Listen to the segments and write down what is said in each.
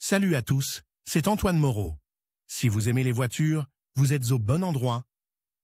Salut à tous, c'est Antoine Moreau. Si vous aimez les voitures, vous êtes au bon endroit.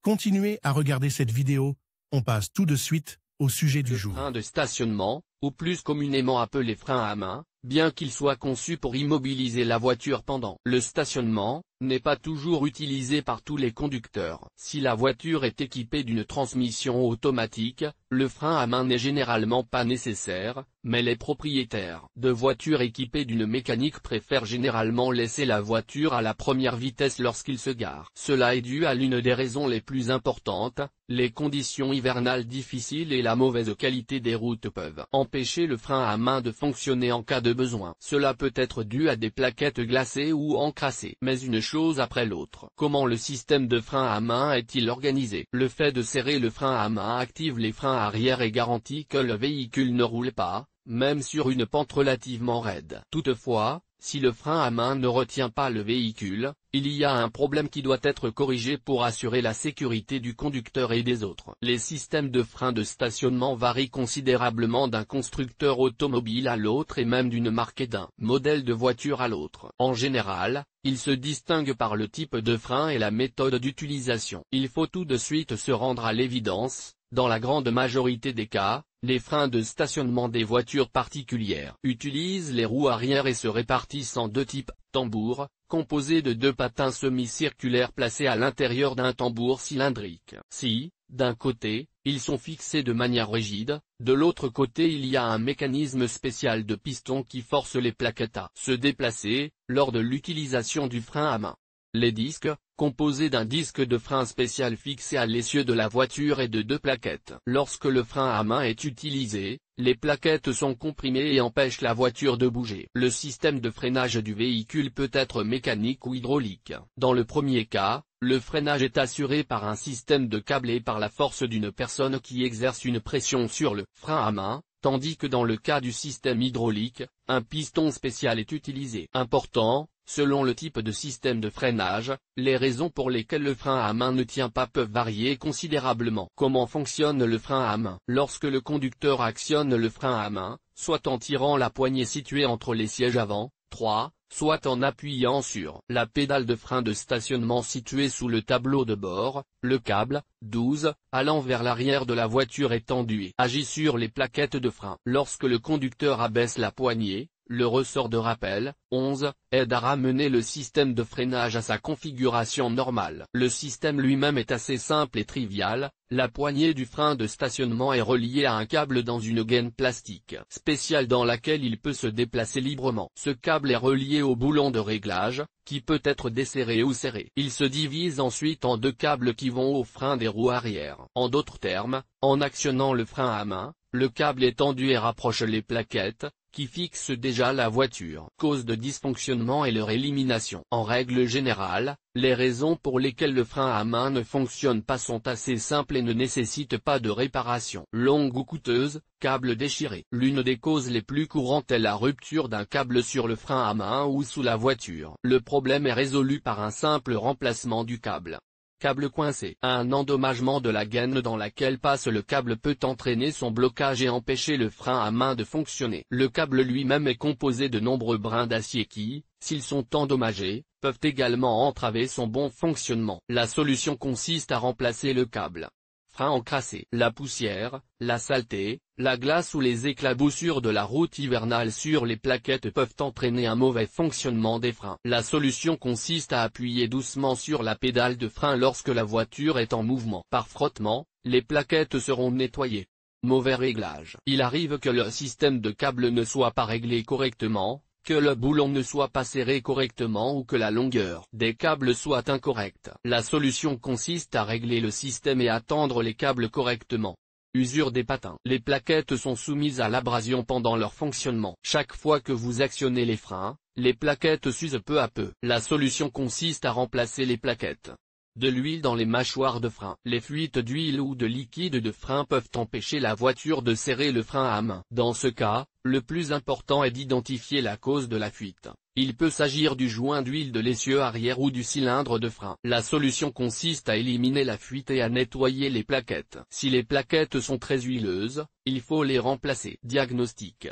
Continuez à regarder cette vidéo, on passe tout de suite au sujet du jour. Le frein de stationnement, ou plus communément appelé frein à main, bien qu'il soit conçu pour immobiliser la voiture pendant le stationnement, n'est pas toujours utilisé par tous les conducteurs. Si la voiture est équipée d'une transmission automatique, le frein à main n'est généralement pas nécessaire, mais les propriétaires de voitures équipées d'une mécanique préfèrent généralement laisser la voiture à la première vitesse lorsqu'ils se garent. Cela est dû à l'une des raisons les plus importantes, les conditions hivernales difficiles et la mauvaise qualité des routes peuvent empêcher le frein à main de fonctionner en cas de besoin. Cela peut être dû à des plaquettes glacées ou encrassées. Mais une chose après l'autre. Comment le système de frein à main est-il organisé? Le fait de serrer le frein à main active les freins arrière et garantit que le véhicule ne roule pas, même sur une pente relativement raide. Toutefois, si le frein à main ne retient pas le véhicule, il y a un problème qui doit être corrigé pour assurer la sécurité du conducteur et des autres. Les systèmes de frein de stationnement varient considérablement d'un constructeur automobile à l'autre et même d'une marque et d'un modèle de voiture à l'autre. En général, ils se distinguent par le type de frein et la méthode d'utilisation. Il faut tout de suite se rendre à l'évidence, dans la grande majorité des cas, les freins de stationnement des voitures particulières utilisent les roues arrière et se répartissent en deux types, tambour, composé de deux patins semi-circulaires placés à l'intérieur d'un tambour cylindrique. Si, d'un côté, ils sont fixés de manière rigide, de l'autre côté il y a un mécanisme spécial de piston qui force les plaquettes à se déplacer, lors de l'utilisation du frein à main. Les disques, composés d'un disque de frein spécial fixé à l'essieu de la voiture et de deux plaquettes. Lorsque le frein à main est utilisé, les plaquettes sont comprimées et empêchent la voiture de bouger. Le système de freinage du véhicule peut être mécanique ou hydraulique. Dans le premier cas, le freinage est assuré par un système de câble et par la force d'une personne qui exerce une pression sur le frein à main, tandis que dans le cas du système hydraulique, un piston spécial est utilisé. Important, selon le type de système de freinage, les raisons pour lesquelles le frein à main ne tient pas peuvent varier considérablement. Comment fonctionne le frein à main? Lorsque le conducteur actionne le frein à main, soit en tirant la poignée située entre les sièges avant, 3, soit en appuyant sur la pédale de frein de stationnement située sous le tableau de bord, le câble, 12, allant vers l'arrière de la voiture est tendu et agit sur les plaquettes de frein. Lorsque le conducteur abaisse la poignée, le ressort de rappel, 11, aide à ramener le système de freinage à sa configuration normale. Le système lui-même est assez simple et trivial, la poignée du frein de stationnement est reliée à un câble dans une gaine plastique spéciale dans laquelle il peut se déplacer librement. Ce câble est relié au boulon de réglage, qui peut être desserré ou serré. Il se divise ensuite en deux câbles qui vont au frein des roues arrière. En d'autres termes, en actionnant le frein à main, le câble est tendu et rapproche les plaquettes, qui fixent déjà la voiture. Cause de dysfonctionnement et leur élimination. En règle générale, les raisons pour lesquelles le frein à main ne fonctionne pas sont assez simples et ne nécessitent pas de réparation longue ou coûteuse, câble déchiré. L'une des causes les plus courantes est la rupture d'un câble sur le frein à main ou sous la voiture. Le problème est résolu par un simple remplacement du câble. Câble coincé. Un endommagement de la gaine dans laquelle passe le câble peut entraîner son blocage et empêcher le frein à main de fonctionner. Le câble lui-même est composé de nombreux brins d'acier qui, s'ils sont endommagés, peuvent également entraver son bon fonctionnement. La solution consiste à remplacer le câble. Frein encrassé. La poussière, la saleté, la glace ou les éclaboussures de la route hivernale sur les plaquettes peuvent entraîner un mauvais fonctionnement des freins. La solution consiste à appuyer doucement sur la pédale de frein lorsque la voiture est en mouvement. Par frottement, les plaquettes seront nettoyées. Mauvais réglage. Il arrive que le système de câble ne soit pas réglé correctement, que le boulon ne soit pas serré correctement ou que la longueur des câbles soit incorrecte. La solution consiste à régler le système et à tendre les câbles correctement. Usure des patins. Les plaquettes sont soumises à l'abrasion pendant leur fonctionnement. Chaque fois que vous actionnez les freins, les plaquettes s'usent peu à peu. La solution consiste à remplacer les plaquettes. De l'huile dans les mâchoires de frein. Les fuites d'huile ou de liquide de frein peuvent empêcher la voiture de serrer le frein à main. Dans ce cas, le plus important est d'identifier la cause de la fuite. Il peut s'agir du joint d'huile de l'essieu arrière ou du cylindre de frein. La solution consiste à éliminer la fuite et à nettoyer les plaquettes. Si les plaquettes sont très huileuses, il faut les remplacer. Diagnostic.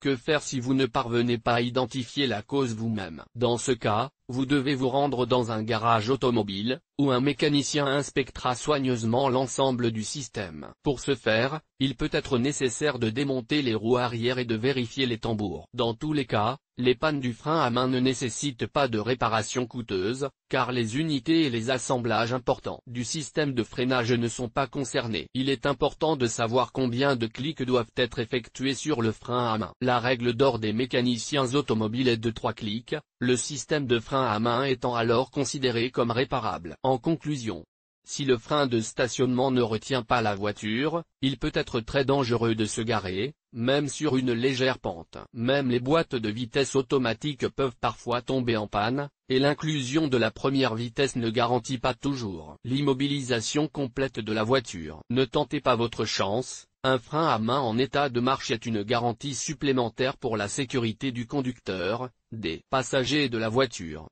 Que faire si vous ne parvenez pas à identifier la cause vous-même? Dans ce cas, vous devez vous rendre dans un garage automobile, où un mécanicien inspectera soigneusement l'ensemble du système. Pour ce faire, il peut être nécessaire de démonter les roues arrière et de vérifier les tambours. Dans tous les cas, les pannes du frein à main ne nécessitent pas de réparation coûteuse, car les unités et les assemblages importants du système de freinage ne sont pas concernés. Il est important de savoir combien de clics doivent être effectués sur le frein à main. La règle d'or des mécaniciens automobiles est de 3 clics, le système de frein à main étant alors considéré comme réparable. En conclusion, si le frein de stationnement ne retient pas la voiture, il peut être très dangereux de se garer, même sur une légère pente. Même les boîtes de vitesse automatiques peuvent parfois tomber en panne, et l'inclusion de la première vitesse ne garantit pas toujours l'immobilisation complète de la voiture. Ne tentez pas votre chance, un frein à main en état de marche est une garantie supplémentaire pour la sécurité du conducteur, des passagers et de la voiture.